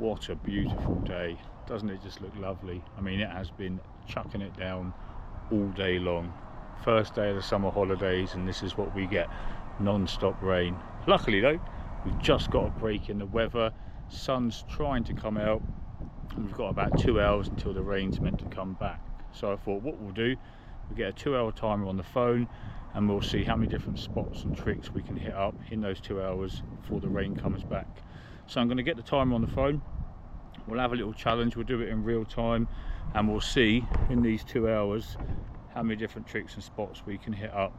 what a beautiful day. Doesn't it just look lovely? I mean, it has been chucking it down all day long. First day of the summer holidays, and this is what we get, non-stop rain. Luckily though, we've just got a break in the weather. Sun's trying to come out, and we've got about 2 hours until the rain's meant to come back. So I thought what we'll do, we'll get a 2-hour timer on the phone, and we'll see how many different spots and tricks we can hit up in those 2 hours before the rain comes back. So I'm going to get the timer on the phone. We'll have a little challenge, we'll do it in real time, and we'll see in these 2 hours how many different tricks and spots we can hit up.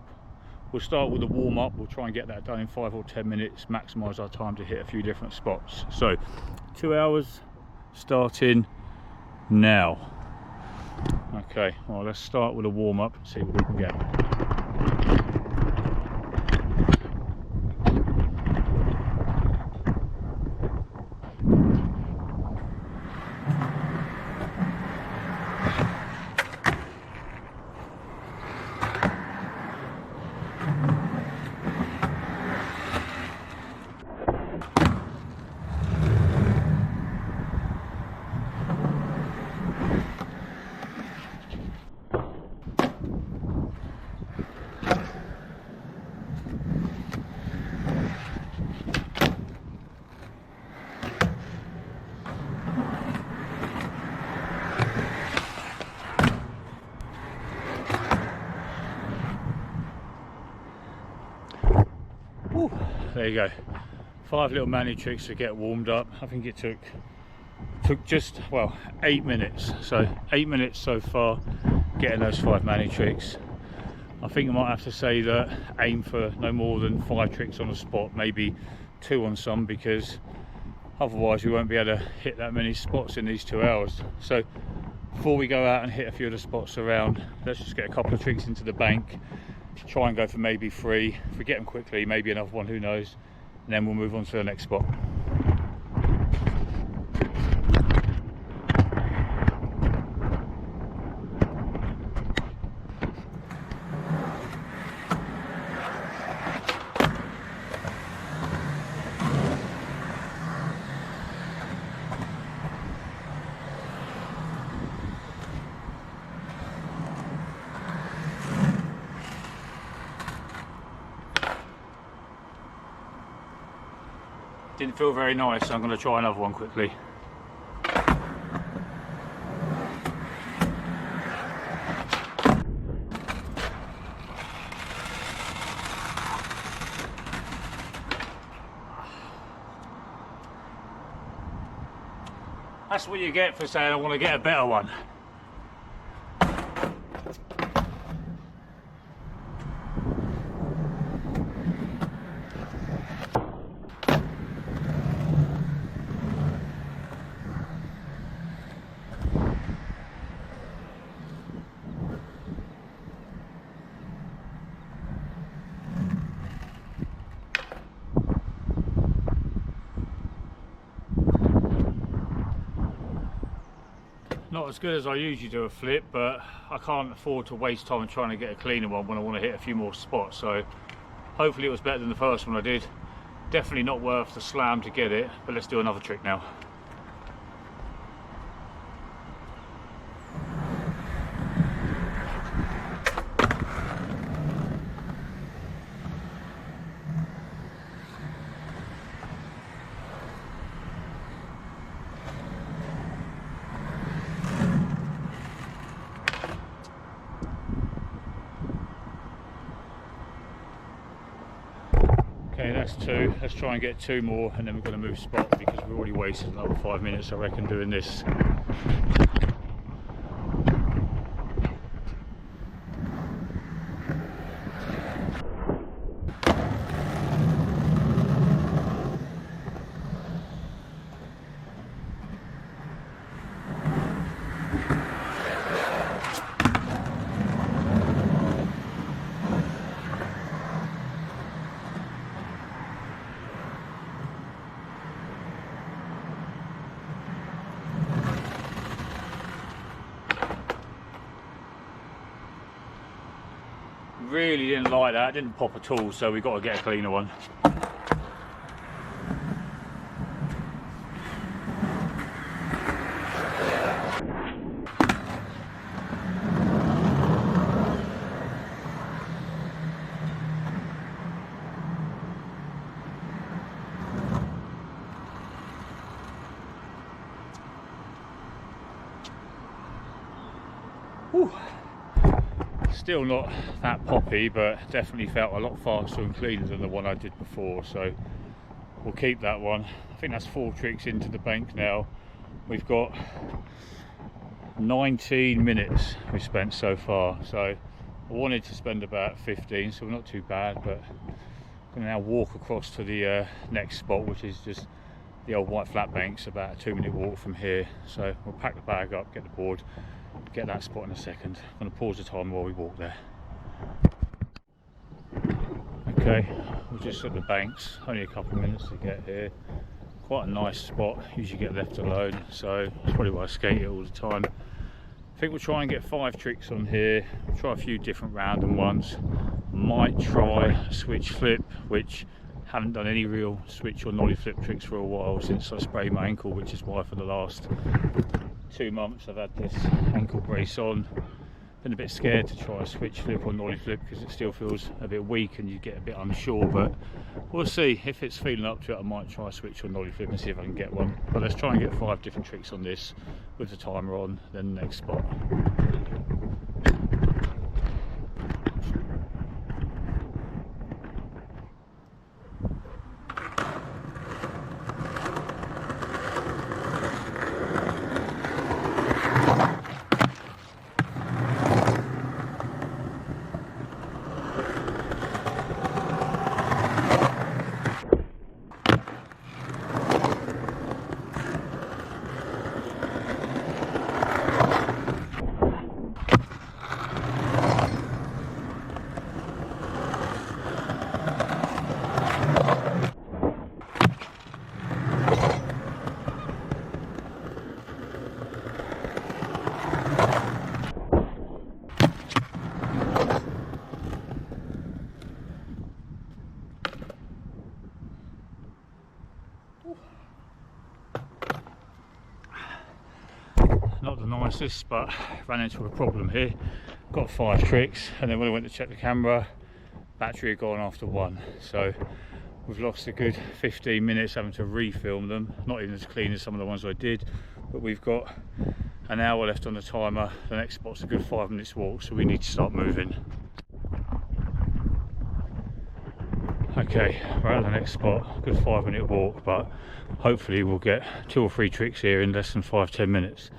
We'll start with a warm-up. We'll try and get that done in 5 or 10 minutes, maximise our time to hit a few different spots. So 2 hours starting now. Okay, well, let's start with a warm-up and see what we can get. There you go, 5 little manual tricks to get warmed up. I think it took just, well, 8 minutes. So 8 minutes so far getting those 5 manual tricks. I think I might have to say that aim for no more than 5 tricks on a spot, maybe 2 on some, because otherwise we won't be able to hit that many spots in these 2 hours. So before we go out and hit a few of the spots around, let's just get a couple of tricks into the bank. Try and go for maybe 3. If we get them quickly, maybe another one, who knows, and then we'll move on to the next spot. Didn't feel very nice, so I'm going to try another one quickly. That's what you get for saying I want to get a better one. Not as good as I usually do a flip, but I can't afford to waste time trying to get a cleaner one when I want to hit a few more spots. So hopefully it was better than the first one I did. Definitely not worth the slam to get it, but let's do another trick now. Okay, that's 2. Let's try and get 2 more, and then we're going to move spot because we've already wasted another 5 minutes, I reckon, doing this. Really didn't like that, didn't pop at all, so we've got to get a cleaner one. Whew. Still not that poppy, but definitely felt a lot faster and cleaner than the one I did before, so we'll keep that one. I think that's 4 tricks into the bank now. We've got 19 minutes we spent so far, so I wanted to spend about 15, so we're not too bad, but I'm going to now walk across to the next spot, which is just the old white flat banks, about a 2-minute walk from here. So we'll pack the bag up, get the board, get that spot in a second. I'm going to pause the time while we walk there. Okay, we're just at the banks, only a couple of minutes to get here. Quite a nice spot, usually get left alone, so that's probably why I skate it all the time. I think we'll try and get 5 tricks on here. We'll try a few different random ones. Might try a switch flip, which haven't done any real switch or nollie flip tricks for a while since I sprained my ankle, which is why for the last 2 months I've had this ankle brace on. Been a bit scared to try a switch flip or nollie flip because it still feels a bit weak and you get a bit unsure, but we'll see. If it's feeling up to it, I might try a switch or nollie flip and see if I can get one. But let's try and get 5 different tricks on this with the timer on, then the next spot. Not the nicest, but ran into a problem here. Got 5 tricks, and then when I went to check the camera, battery had gone after 1. So we've lost a good 15 minutes having to refilm them. Not even as clean as some of the ones I did, but we've got an hour left on the timer. The next spot's a good 5 minutes walk, so we need to start moving. Okay, we're at the next spot, good 5-minute walk, but hopefully we'll get 2 or 3 tricks here in less than 5-10 minutes.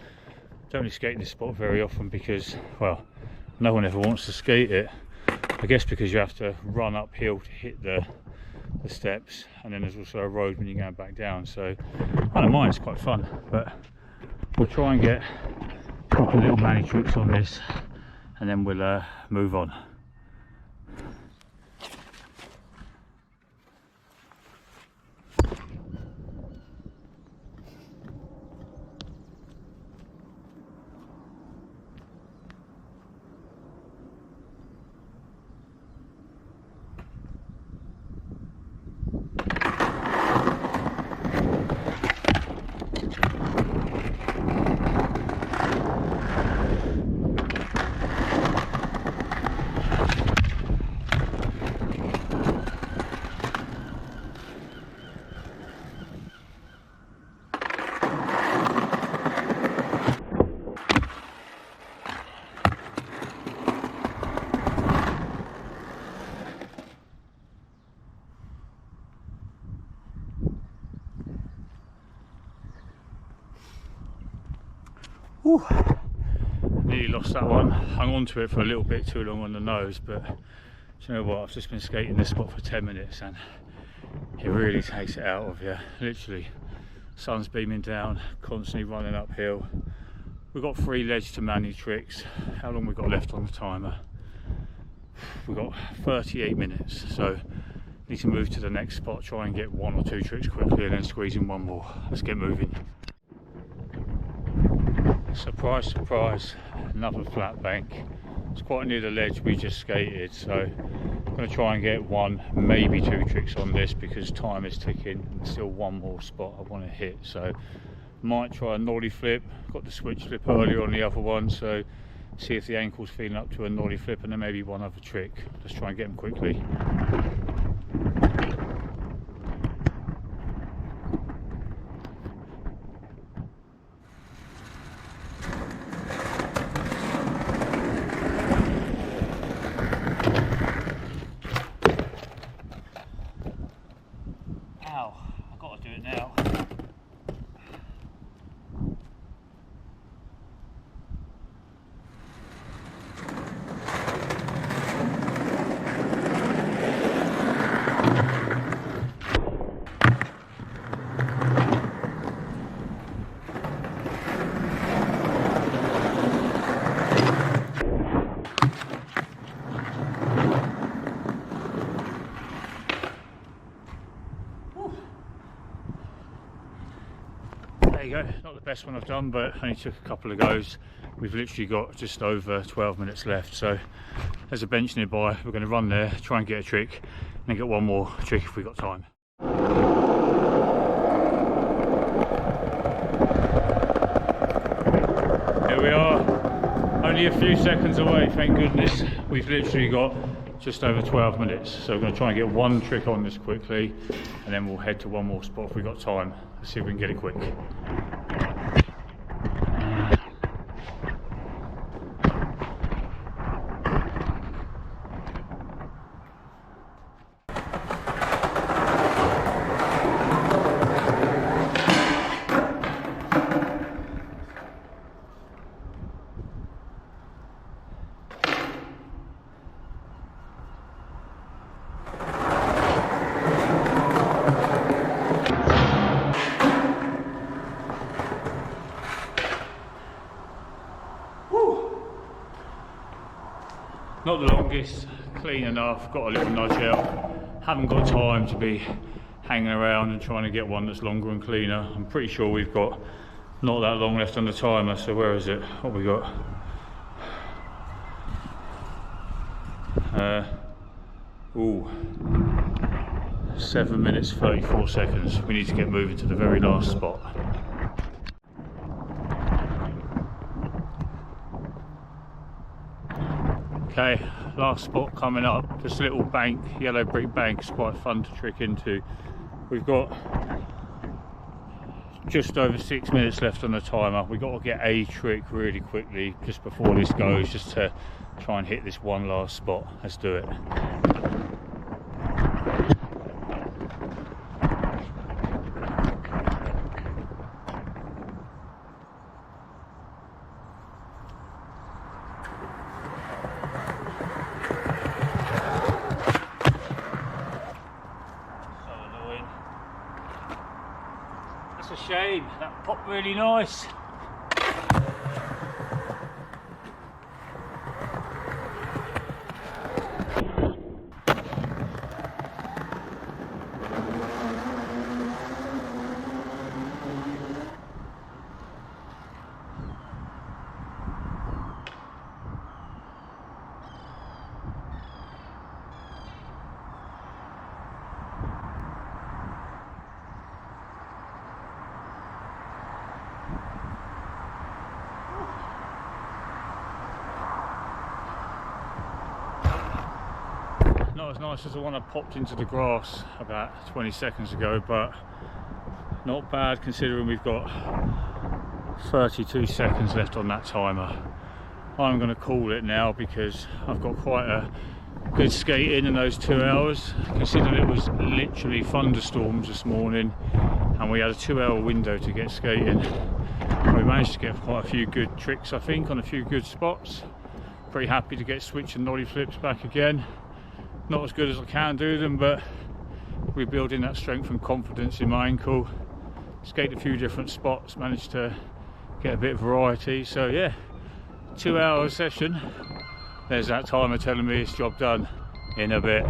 Don't really skate this spot very often because, well, no one ever wants to skate it. I guess because you have to run uphill to hit the steps, and then there's also a road when you're going back down, so I don't mind, it's quite fun. But we'll try and get a couple of little manny tricks on this, and then we'll move on. Whew. Nearly lost that one. Hung on to it for a little bit too long on the nose, but do you know what? I've just been skating this spot for 10 minutes and it really takes it out of you. Literally, sun's beaming down, constantly running uphill. We've got 3 ledge to manny tricks. How long we got left on the timer? We've got 38 minutes, so need to move to the next spot, try and get 1 or 2 tricks quickly and then squeeze in 1 more. Let's get moving. Surprise, surprise, another flat bank. It's quite near the ledge we just skated, so I'm going to try and get 1, maybe 2 tricks on this because time is ticking and there's still 1 more spot I want to hit. So might try a nollie flip. Got the switch flip earlier on the other one, so see if the ankle's feeling up to a nollie flip, and then maybe 1 other trick. Let's try and get them quickly. There you go, not the best one I've done, but only took a couple of goes. We've literally got just over 12 minutes left, so there's a bench nearby. We're going to run there, try and get a trick, and then get one more trick if we've got time. Here we are, only a few seconds away, thank goodness. We've literally got just over 12 minutes, so we're going to try and get one trick on this quickly, and then we'll head to one more spot if we've got time. Let's see if we can get it quick. Not the longest, clean enough, got a little nudge out. Haven't got time to be hanging around and trying to get one that's longer and cleaner. I'm pretty sure we've got not that long left on the timer, so where is it? What have we got? Ooh, 7 minutes 34 seconds. We need to get moving to the very last spot. Okay, last spot coming up. This little bank, yellow brick bank, is quite fun to trick into. We've got just over 6 minutes left on the timer. We've got to get a trick really quickly just before this goes, just to try and hit this one last spot. Let's do it. That's a shame, that popped really nice. Not as nice as the one I popped into the grass about 20 seconds ago, but not bad considering we've got 32 seconds left on that timer. I'm going to call it now because I've got quite a good skate in those 2 hours, considering it was literally thunderstorms this morning and we had a 2-hour window to get skating. We managed to get quite a few good tricks, I think, on a few good spots. Pretty happy to get switch and nollie flips back again. Not as good as I can do them, but rebuilding that strength and confidence in my ankle. Skated a few different spots, managed to get a bit of variety. So yeah, 2 hour session. There's that timer telling me it's job done in a bit.